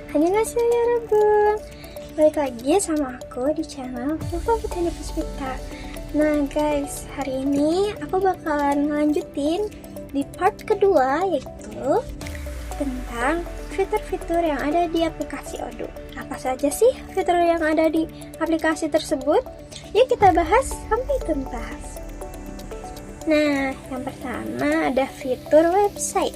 Annyeonghaseyo 여러분, balik lagi sama aku di channel Lufa Botani Puspita. Nah guys, hari ini aku bakalan lanjutin di part kedua, yaitu tentang fitur-fitur yang ada di aplikasi Odoo. Apa saja sih fitur yang ada di aplikasi tersebut? Yuk kita bahas sampai tuntas. Nah, yang pertama ada fitur website.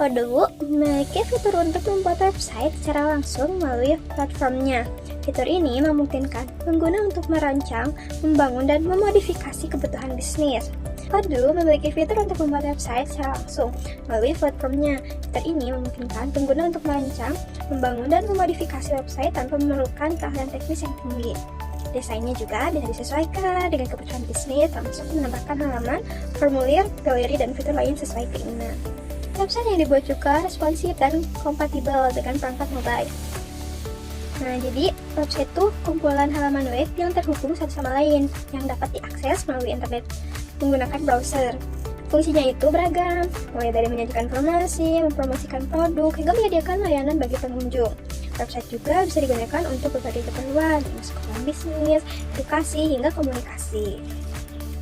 Odoo memiliki fitur untuk membuat website secara langsung melalui platformnya. Fitur ini memungkinkan pengguna untuk merancang, membangun, dan memodifikasi kebutuhan bisnis. Odoo memiliki fitur untuk membuat website secara langsung melalui platformnya. Fitur ini memungkinkan pengguna untuk merancang, membangun, dan memodifikasi website tanpa memerlukan keahlian teknis yang tinggi. Desainnya juga bisa disesuaikan dengan kebutuhan bisnis, termasuk menambahkan halaman, formulir, galeri, dan fitur lain sesuai keinginan. Website yang dibuat juga responsif dan kompatibel dengan perangkat mobile. Nah, jadi website itu kumpulan halaman web yang terhubung satu sama lain yang dapat diakses melalui internet menggunakan browser. Fungsinya itu beragam, mulai dari menyajikan informasi, mempromosikan produk, hingga menyediakan layanan bagi pengunjung. Website juga bisa digunakan untuk berbagai keperluan, termasuk bisnis, edukasi, hingga komunikasi.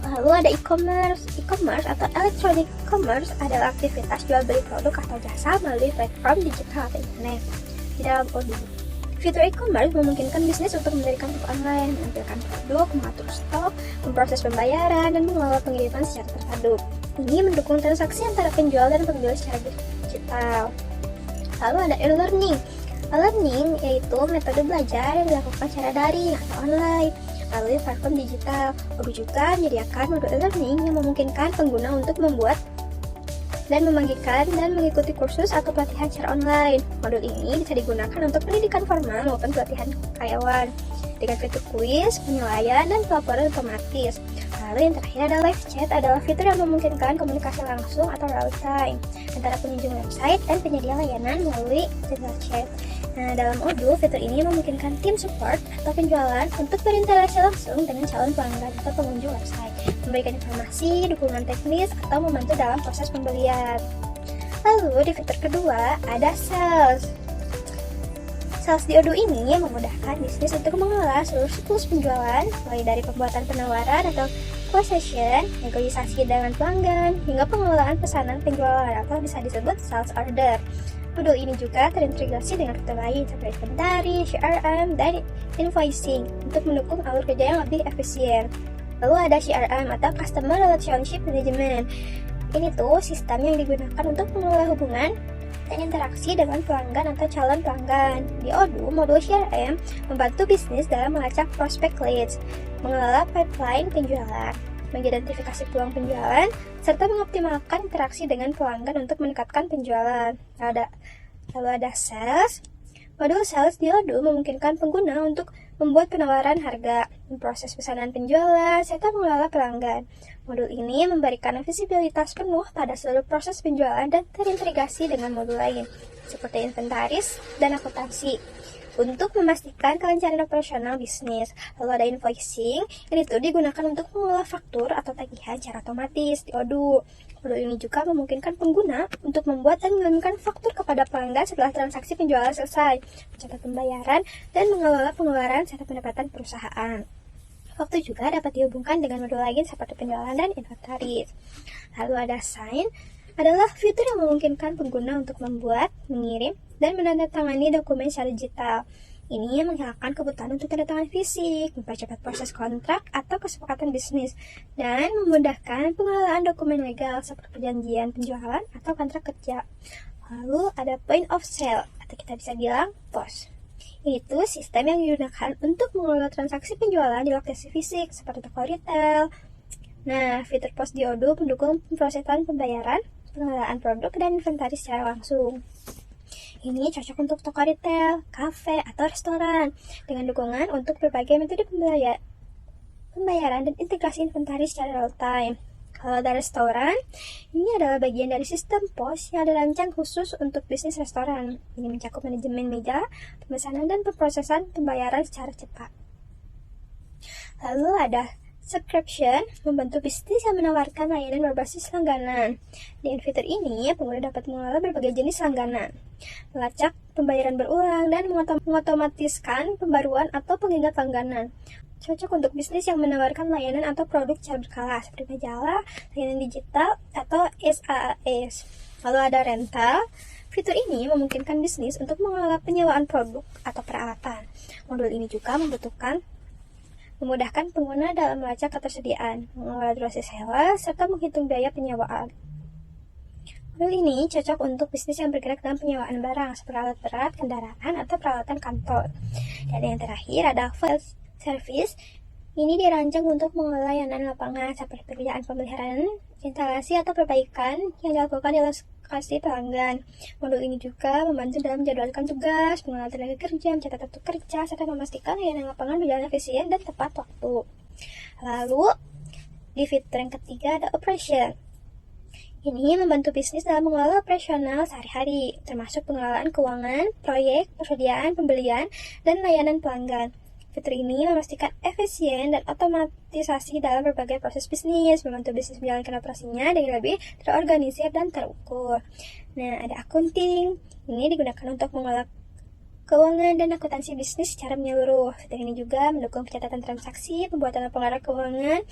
Lalu ada e-commerce. E-commerce atau electronic commerce adalah aktivitas jual beli produk atau jasa melalui platform digital atau internet. Di dalam Odoo, fitur e-commerce memungkinkan bisnis untuk mendirikan toko online, menampilkan produk, mengatur stok, memproses pembayaran, dan mengelola pengiriman secara terpadu. Ini mendukung transaksi antara penjual dan pembeli secara digital. Lalu ada e-learning. E-learning yaitu metode belajar yang dilakukan secara daring atau online melalui platform digital. Odoo juga menyediakan modul e-learning yang memungkinkan pengguna untuk membuat dan membagikan dan mengikuti kursus atau pelatihan secara online. Modul ini bisa digunakan untuk pendidikan formal maupun pelatihan karyawan dengan fitur kuis, penilaian, dan pelaporan otomatis. Lalu yang terakhir ada live chat, adalah fitur yang memungkinkan komunikasi langsung atau real time antara pengunjung website dan penyedia layanan melalui channel chat. Nah, dalam Odoo, fitur ini memungkinkan tim support atau penjualan untuk berinteraksi langsung dengan calon pelanggan atau pengunjung website, memberikan informasi, dukungan teknis, atau membantu dalam proses pembelian. Lalu di fitur kedua ada sales. Sales di Odoo ini memudahkan bisnis untuk mengelola seluruh siklus penjualan, mulai dari pembuatan penawaran atau quotation, negosiasi dengan pelanggan, hingga pengelolaan pesanan penjualan atau bisa disebut sales order. Odoo ini juga terintegrasi dengan fitur lain seperti inventory, CRM, dan invoicing untuk mendukung alur kerja yang lebih efisien. Lalu ada CRM atau Customer Relationship Management. Ini tuh sistem yang digunakan untuk mengelola hubungan dan interaksi dengan pelanggan atau calon pelanggan. Di Odoo, modul CRM membantu bisnis dalam melacak prospek leads, mengelola pipeline penjualan, mengidentifikasi peluang penjualan, serta mengoptimalkan interaksi dengan pelanggan untuk meningkatkan penjualan. Lalu ada sales. Modul sales di Odoo memungkinkan pengguna untuk membuat penawaran harga, memproses pesanan penjualan, serta mengelola pelanggan. Modul ini memberikan visibilitas penuh pada seluruh proses penjualan dan terintegrasi dengan modul lain, seperti inventaris dan akuntansi, untuk memastikan kelancaran operasional bisnis. Lalu ada invoicing, ini tuh digunakan untuk mengelola faktur atau tagihan secara otomatis di Odoo. Modul ini juga memungkinkan pengguna untuk membuat dan mengirimkan faktur kepada pelanggan setelah transaksi penjualan selesai, mencatat pembayaran, dan mengelola pengeluaran serta pendapatan perusahaan. Waktu juga dapat dihubungkan dengan modul lain seperti penjualan dan inventaris. Lalu ada sign, adalah fitur yang memungkinkan pengguna untuk membuat, mengirim, dan menandatangani dokumen secara digital. Ini menghilangkan kebutuhan untuk tanda tangan fisik, mempercepat proses kontrak atau kesepakatan bisnis, dan memudahkan pengelolaan dokumen legal seperti perjanjian penjualan atau kontrak kerja. Lalu ada point of sale, atau kita bisa bilang POS. Itu sistem yang digunakan untuk mengelola transaksi penjualan di lokasi fisik seperti toko retail. Nah, fitur POS di Odoo mendukung pemrosesan pembayaran, pengelolaan produk, dan inventaris secara langsung. Ini cocok untuk toko retail, kafe, atau restoran dengan dukungan untuk berbagai metode pembayaran dan integrasi inventaris secara real time. Kalau ada restoran, ini adalah bagian dari sistem POS yang dirancang khusus untuk bisnis restoran. Ini mencakup manajemen meja, pemesanan, dan pemrosesan pembayaran secara cepat. Lalu ada Subscription membantu bisnis yang menawarkan layanan berbasis langganan. Dengan fitur ini, pengguna dapat mengelola berbagai jenis langganan, melacak pembayaran berulang, dan mengotomatiskan pembaruan atau pengingat langganan. Cocok untuk bisnis yang menawarkan layanan atau produk secara berkala, seperti majalah, layanan digital, atau SaaS. Lalu ada rental. Fitur ini memungkinkan bisnis untuk mengelola penyewaan produk atau peralatan. Modul ini juga memudahkan pengguna dalam melacak ketersediaan, mengelola durasi sewa, serta menghitung biaya penyewaan. Modul ini cocok untuk bisnis yang bergerak dalam penyewaan barang, seperti alat berat, kendaraan, atau peralatan kantor. Dan yang terakhir ada field service. Ini dirancang untuk mengelola layanan lapangan seperti pekerjaan pemeliharaan, instalasi, atau perbaikan yang dilakukan di lokasi pelanggan. Modul ini juga membantu dalam menjadwalkan tugas, mengelola tenaga kerja, mencatat waktu kerja, serta memastikan layanan lapangan berjalan efisien dan tepat waktu. Lalu, di fitur yang ketiga ada operation. Ini membantu bisnis dalam mengelola operasional sehari-hari, termasuk pengelolaan keuangan, proyek, persediaan, pembelian, dan layanan pelanggan. Fitur ini memastikan efisien dan otomatisasi dalam berbagai proses bisnis, membantu bisnis menjalankan operasinya dengan lebih terorganisir dan terukur. Nah, ada accounting. Ini digunakan untuk mengelola keuangan dan akuntansi bisnis secara menyeluruh. Fitur ini juga mendukung pencatatan transaksi, pembuatan laporan keuangan,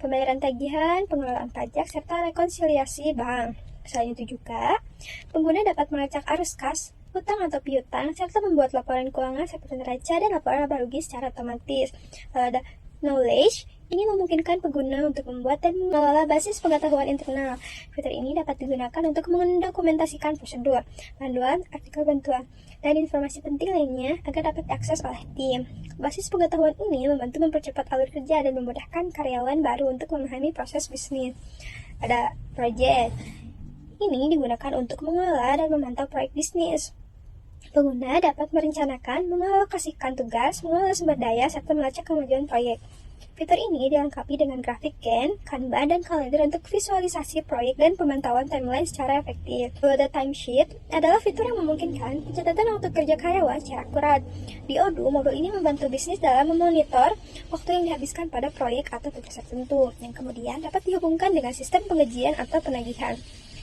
pembayaran tagihan, pengelolaan pajak, serta rekonsiliasi bank. Selain itu juga, pengguna dapat melacak arus kas, utang atau piutang, serta membuat laporan keuangan seperti neraca dan laporan laba rugi secara otomatis. Lalu ada knowledge. Ini memungkinkan pengguna untuk membuat dan mengelola basis pengetahuan internal. Fitur ini dapat digunakan untuk mendokumentasikan prosedur, panduan, artikel bantuan, dan informasi penting lainnya agar dapat diakses oleh tim. Basis pengetahuan ini membantu mempercepat alur kerja dan memudahkan karyawan baru untuk memahami proses bisnis. Ada project. Ini digunakan untuk mengelola dan memantau proyek bisnis. Pengguna dapat merencanakan, mengalokasikan tugas, mengelola sumber daya, serta melacak kemajuan proyek. Fitur ini dilengkapi dengan grafik Gantt, Kanban, dan kalender untuk visualisasi proyek dan pemantauan timeline secara efektif. The timesheet adalah fitur yang memungkinkan pencatatan waktu kerja karyawan secara akurat. Di Odoo, modul ini membantu bisnis dalam memonitor waktu yang dihabiskan pada proyek atau tugas tertentu, yang kemudian dapat dihubungkan dengan sistem pengajian atau penagihan.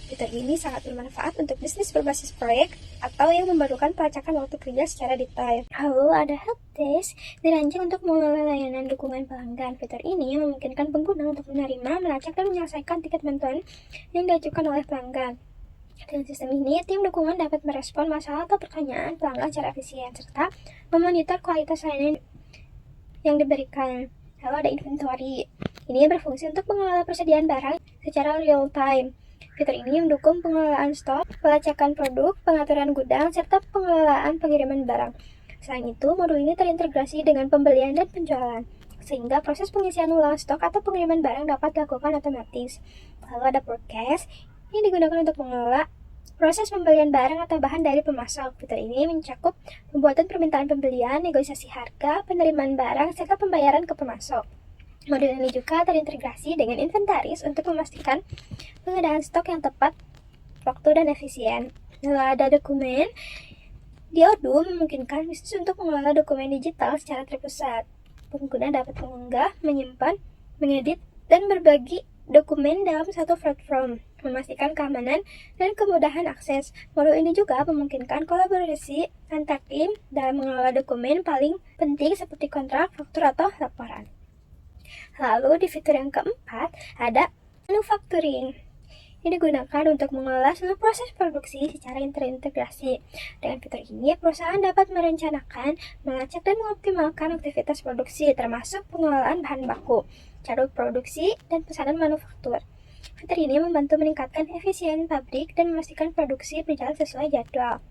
Fitur ini sangat bermanfaat untuk bisnis berbasis proyek atau yang memerlukan pelacakan waktu kerja secara detail. Lalu ada helpdesk, dirancang untuk mengelola layanan dukungan pelanggan. Fitur ini memungkinkan pengguna untuk menerima, melacak, dan menyelesaikan tiket bantuan yang diajukan oleh pelanggan. Dengan sistem ini, tim dukungan dapat merespon masalah atau pertanyaan pelanggan secara efisien, serta memonitor kualitas layanan yang diberikan. Lalu ada inventory. Ini berfungsi untuk mengelola persediaan barang secara real time. Fitur ini mendukung pengelolaan stok, pelacakan produk, pengaturan gudang, serta pengelolaan pengiriman barang. Selain itu, modul ini terintegrasi dengan pembelian dan penjualan, sehingga proses pengisian ulang stok atau pengiriman barang dapat dilakukan otomatis. Lalu ada forecast, ini digunakan untuk mengelola proses pembelian barang atau bahan dari pemasok. Fitur ini mencakup pembuatan permintaan pembelian, negosiasi harga, penerimaan barang, serta pembayaran ke pemasok. Modul ini juga terintegrasi dengan inventaris untuk memastikan pengadaan stok yang tepat waktu dan efisien. Lalu ada dokumen. Di Odoo memungkinkan bisnis untuk mengelola dokumen digital secara terpusat. Pengguna dapat mengunggah, menyimpan, mengedit, dan berbagi dokumen dalam satu platform, memastikan keamanan dan kemudahan akses. Modul ini juga memungkinkan kolaborasi antar tim dalam mengelola dokumen paling penting seperti kontrak, faktur, atau laporan. Lalu di fitur yang keempat ada manufacturing. Ini digunakan untuk mengelola seluruh proses produksi secara terintegrasi. Dengan fitur ini, perusahaan dapat merencanakan, melacak, dan mengoptimalkan aktivitas produksi, termasuk pengelolaan bahan baku, cara produksi, dan pesanan manufaktur. Fitur ini membantu meningkatkan efisien pabrik dan memastikan produksi berjalan sesuai jadwal.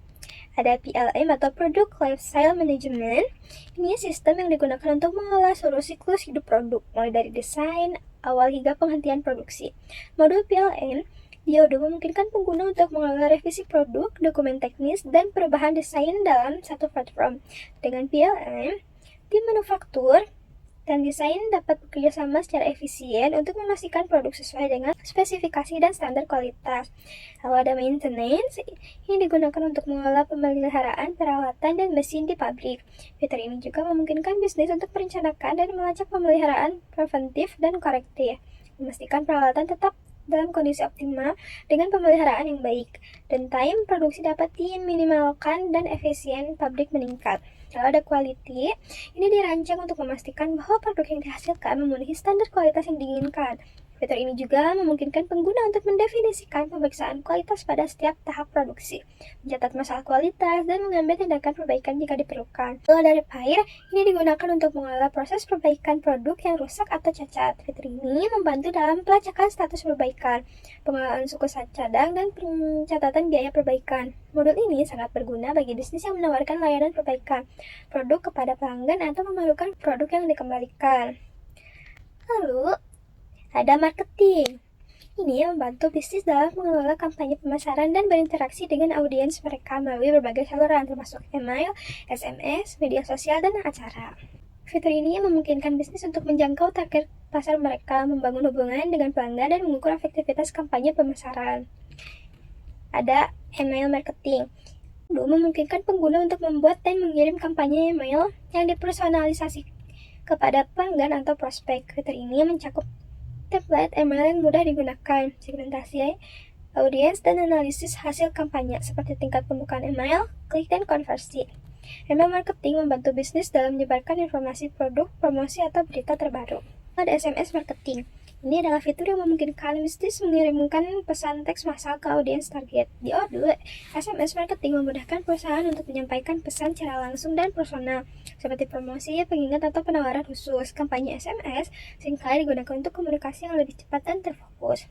Ada PLM atau Product Lifecycle Management. Ini sistem yang digunakan untuk mengelola seluruh siklus hidup produk, mulai dari desain awal hingga penghentian produksi. Modul PLM di Odoo memungkinkan pengguna untuk mengelola revisi produk, dokumen teknis, dan perubahan desain dalam satu platform. Dengan PLM, tim manufaktur dan desain dapat bekerja sama secara efisien untuk memastikan produk sesuai dengan spesifikasi dan standar kualitas. Lalu ada maintenance, ini digunakan untuk mengelola pemeliharaan, perawatan, dan mesin di pabrik. Fitur ini juga memungkinkan bisnis untuk merencanakan dan melacak pemeliharaan preventif dan korektif, memastikan peralatan tetap dalam kondisi optimal dengan pemeliharaan yang baik, dan time produksi dapat diminimalkan dan efisien pabrik meningkat. Kalau ada quality, ini dirancang untuk memastikan bahwa produk yang dihasilkan memenuhi standar kualitas yang diinginkan. Fitur ini juga memungkinkan pengguna untuk mendefinisikan pemeriksaan kualitas pada setiap tahap produksi, mencatat masalah kualitas, dan mengambil tindakan perbaikan jika diperlukan. Lalu ada repair, ini digunakan untuk mengelola proses perbaikan produk yang rusak atau cacat. Fitur ini membantu dalam pelacakan status perbaikan, pengelolaan suku cadang, dan pencatatan biaya perbaikan. Modul ini sangat berguna bagi bisnis yang menawarkan layanan perbaikan produk kepada pelanggan atau memalukan produk yang dikembalikan. Lalu, ada marketing. Ini membantu bisnis dalam mengelola kampanye pemasaran dan berinteraksi dengan audiens mereka melalui berbagai saluran termasuk email, SMS, media sosial, dan acara. Fitur ini memungkinkan bisnis untuk menjangkau target pasar mereka, membangun hubungan dengan pelanggan, dan mengukur efektivitas kampanye pemasaran. Ada email marketing. Memungkinkan pengguna untuk membuat dan mengirim kampanye email yang dipersonalisasi kepada pelanggan atau prospek. Fitur ini mencakup template email yang mudah digunakan, segmentasi audiens, dan analisis hasil kampanye seperti tingkat pembukaan email, klik, dan konversi. Email marketing membantu bisnis dalam menyebarkan informasi produk, promosi, atau berita terbaru. Ada SMS marketing. Ini adalah fitur yang memungkinkan bisnis mengirimkan pesan teks massal ke audiens target. Di Odoo, SMS marketing memudahkan perusahaan untuk menyampaikan pesan secara langsung dan personal, seperti promosi, pengingat, atau penawaran khusus. Kampanye SMS seringkali digunakan untuk komunikasi yang lebih cepat dan terfokus.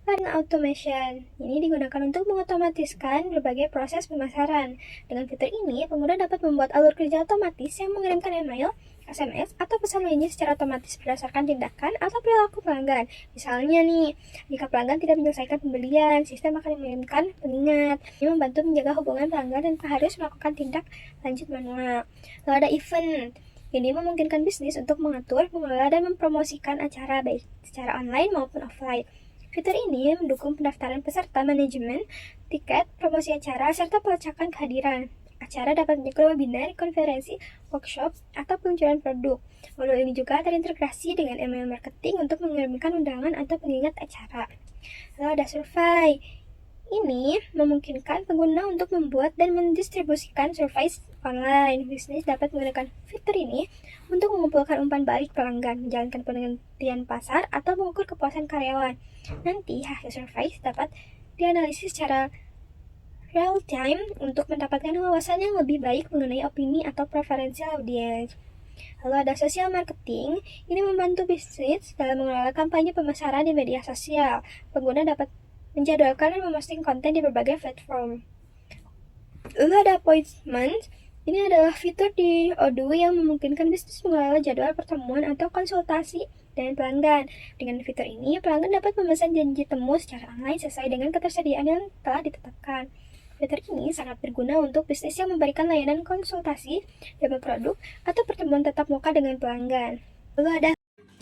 Learn automation, ini digunakan untuk mengotomatiskan berbagai proses pemasaran. Dengan fitur ini, pengguna dapat membuat alur kerja otomatis yang mengirimkan email, SMS, atau pesan lainnya secara otomatis berdasarkan tindakan atau perilaku pelanggan. Misalnya nih, jika pelanggan tidak menyelesaikan pembelian, sistem akan mengirimkan pengingat. Ini membantu menjaga hubungan pelanggan dan harus melakukan tindak lanjut manual. Lalu ada event. Ini memungkinkan bisnis untuk mengatur, mengelola, dan mempromosikan acara baik secara online maupun offline. Fitur ini mendukung pendaftaran peserta, manajemen, tiket, promosi acara, serta pelacakan kehadiran. Acara dapat mengikuti webinar, konferensi, workshop, atau peluncuran produk. Modul ini juga terintegrasi dengan email marketing untuk mengirimkan undangan atau pengingat acara. Lalu ada survei. Ini memungkinkan pengguna untuk membuat dan mendistribusikan survei online. Bisnis dapat menggunakan fitur ini untuk mengumpulkan umpan balik pelanggan, menjalankan penelitian pasar, atau mengukur kepuasan karyawan. Nanti hasil survei dapat dianalisis secara real time untuk mendapatkan wawasan yang lebih baik mengenai opini atau preferensi audiens. Lalu ada social marketing, ini membantu bisnis dalam mengelola kampanye pemasaran di media sosial. Pengguna dapat menjadwalkan dan memposting konten di berbagai platform. Lalu ada appointment, ini adalah fitur di Odoo yang memungkinkan bisnis mengelola jadwal pertemuan atau konsultasi dengan pelanggan. Dengan fitur ini, pelanggan dapat memesan janji temu secara online sesuai dengan ketersediaan yang telah ditetapkan. Fitur ini sangat berguna untuk bisnis yang memberikan layanan konsultasi, demo produk, atau pertemuan tatap muka dengan pelanggan. Lalu ada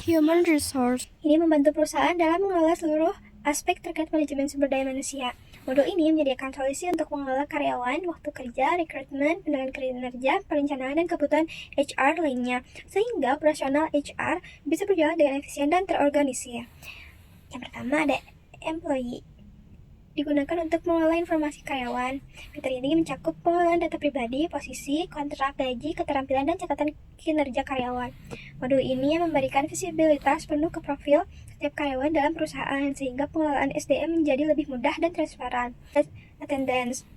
human resource. Ini membantu perusahaan dalam mengelola seluruh aspek terkait manajemen sumber daya manusia. Modul ini menyediakan solusi untuk mengelola karyawan, waktu kerja, rekrutmen, penilaian kinerja, perencanaan, dan kebutuhan HR lainnya, sehingga operasional HR bisa berjalan dengan efisien dan terorganisir. Yang pertama ada employee. Digunakan untuk mengelola informasi karyawan. Fitur ini mencakup pengelolaan data pribadi, posisi, kontrak, gaji, keterampilan, dan catatan kinerja karyawan. Modul ini memberikan visibilitas penuh ke profil setiap karyawan dalam perusahaan, sehingga pengelolaan SDM menjadi lebih mudah dan transparan. Attendance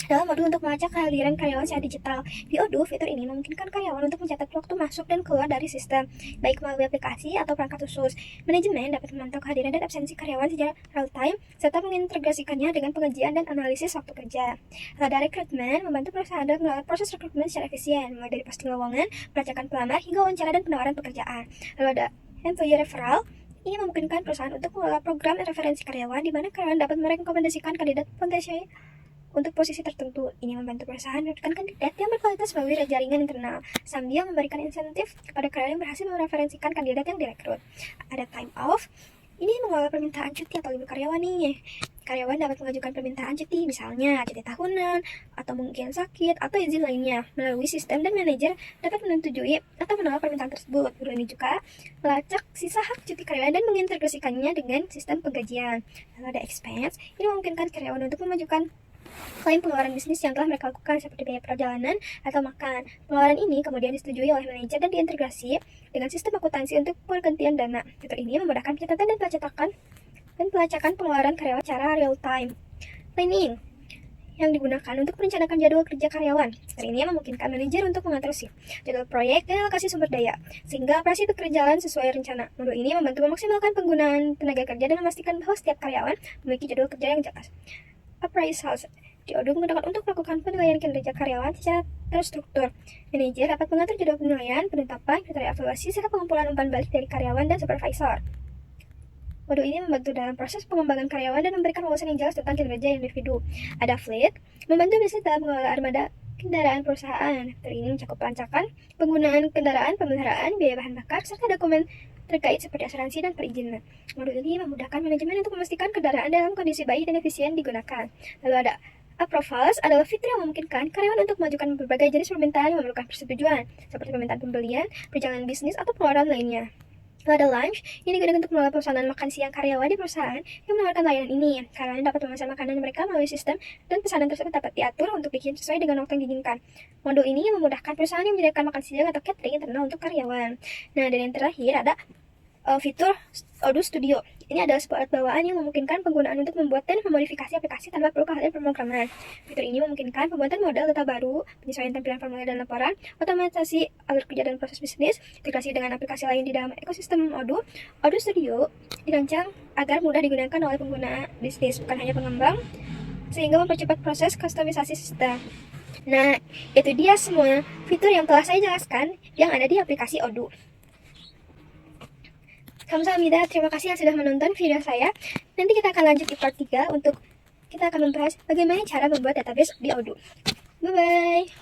dalam modul untuk melacak kehadiran karyawan secara digital. Di Odoo, fitur ini memungkinkan karyawan untuk mencatat waktu masuk dan keluar dari sistem, baik melalui aplikasi atau perangkat khusus. Manajemen dapat memantau kehadiran dan absensi karyawan secara real time, serta mengintegrasikannya dengan pengajian dan analisis waktu kerja. Ada rekrutmen, membantu perusahaan dalam mengelola proses rekrutmen secara efisien, mulai dari posting lowongan, pelacakan pelamar, hingga wawancara dan penawaran pekerjaan. Lalu ada employee referral. Ini memungkinkan perusahaan untuk mengelola program referensi karyawan, di mana karyawan dapat merekomendasikan kandidat potensial untuk posisi tertentu. Ini membantu perusahaan merekrutkan kandidat yang berkualitas melalui jaringan internal, sambil memberikan insentif kepada karyawan yang berhasil mereferensikan kandidat yang direkrut. Ada time off. Ini mengelola permintaan cuti atau libur karyawan nih. Karyawan dapat mengajukan permintaan cuti, misalnya cuti tahunan, atau mungkin sakit, atau izin lainnya, melalui sistem dan manajer dapat menyetujui atau menolak permintaan tersebut. Guru ini juga melacak sisa hak cuti karyawan dan mengintegrasikannya dengan sistem penggajian. Lalu ada expense, ini memungkinkan karyawan untuk memajukan klaim pengeluaran bisnis yang telah mereka lakukan seperti biaya perjalanan atau makan. Pengeluaran ini kemudian disetujui oleh manajer dan diintegrasi dengan sistem akuntansi untuk pergantian dana. Fitur ini memudahkan pencatatan dan pelacakan pengeluaran karyawan secara real time. Planning yang digunakan untuk merencanakan jadwal kerja karyawan. Fitur ini memungkinkan manajer untuk mengatur shift, jadwal proyek, dan alokasi sumber daya, sehingga operasi berjalan sesuai rencana. Modul ini membantu memaksimalkan penggunaan tenaga kerja dan memastikan bahwa setiap karyawan memiliki jadwal kerja yang jelas. Appraisals di Odoo menggunakan untuk melakukan penilaian kinerja karyawan secara terstruktur. Manajer dapat mengatur jadwal penilaian, penetapan, kriteria evaluasi, serta pengumpulan umpan balik dari karyawan dan supervisor. Modul ini membantu dalam proses pengembangan karyawan dan memberikan wawasan yang jelas tentang kinerja individu. Ada Fleet, membantu bisnis dalam mengelola armada kendaraan perusahaan. Fitur ini mencakup pelancaran, penggunaan kendaraan, pemeliharaan, biaya bahan bakar, serta dokumen terkait seperti asuransi dan perizinan. Modul ini memudahkan manajemen untuk memastikan kendaraan dalam kondisi baik dan efisien digunakan. Lalu ada Approvals adalah fitur yang memungkinkan karyawan untuk mengajukan berbagai jenis permintaan yang memerlukan persetujuan, seperti permintaan pembelian, perjalanan bisnis, atau pengeluaran lainnya. Lalu ada Lunch, ini digunakan untuk mengelola pesanan makan siang karyawan di perusahaan yang menawarkan layanan ini. Karyawan dapat memesan makanan mereka melalui sistem, dan pesanan tersebut dapat diatur untuk dikirim sesuai dengan waktu yang diinginkan. Modul ini memudahkan perusahaan yang menyediakan makan siang atau catering internal untuk karyawan. Nah, dan yang terakhir ada fitur Odoo Studio. Ini adalah sebuah alat bawaan yang memungkinkan penggunaan untuk membuat dan memodifikasi aplikasi tanpa perlu keahlian pemrograman. Fitur ini memungkinkan pembuatan model data baru, penyesuaian tampilan formulir dan laporan, otomatisasi alur kerja dan proses bisnis, integrasi dengan aplikasi lain di dalam ekosistem Odoo. Odoo Studio dirancang agar mudah digunakan oleh pengguna bisnis, bukan hanya pengembang, sehingga mempercepat proses kustomisasi sistem. Nah, itu dia semua fitur yang telah saya jelaskan yang ada di aplikasi Odoo. Kamsahamnida, terima kasih yang sudah menonton video saya. Nanti kita akan lanjut di part 3 untuk kita akan membahas bagaimana cara membuat database di Odoo. Bye-bye!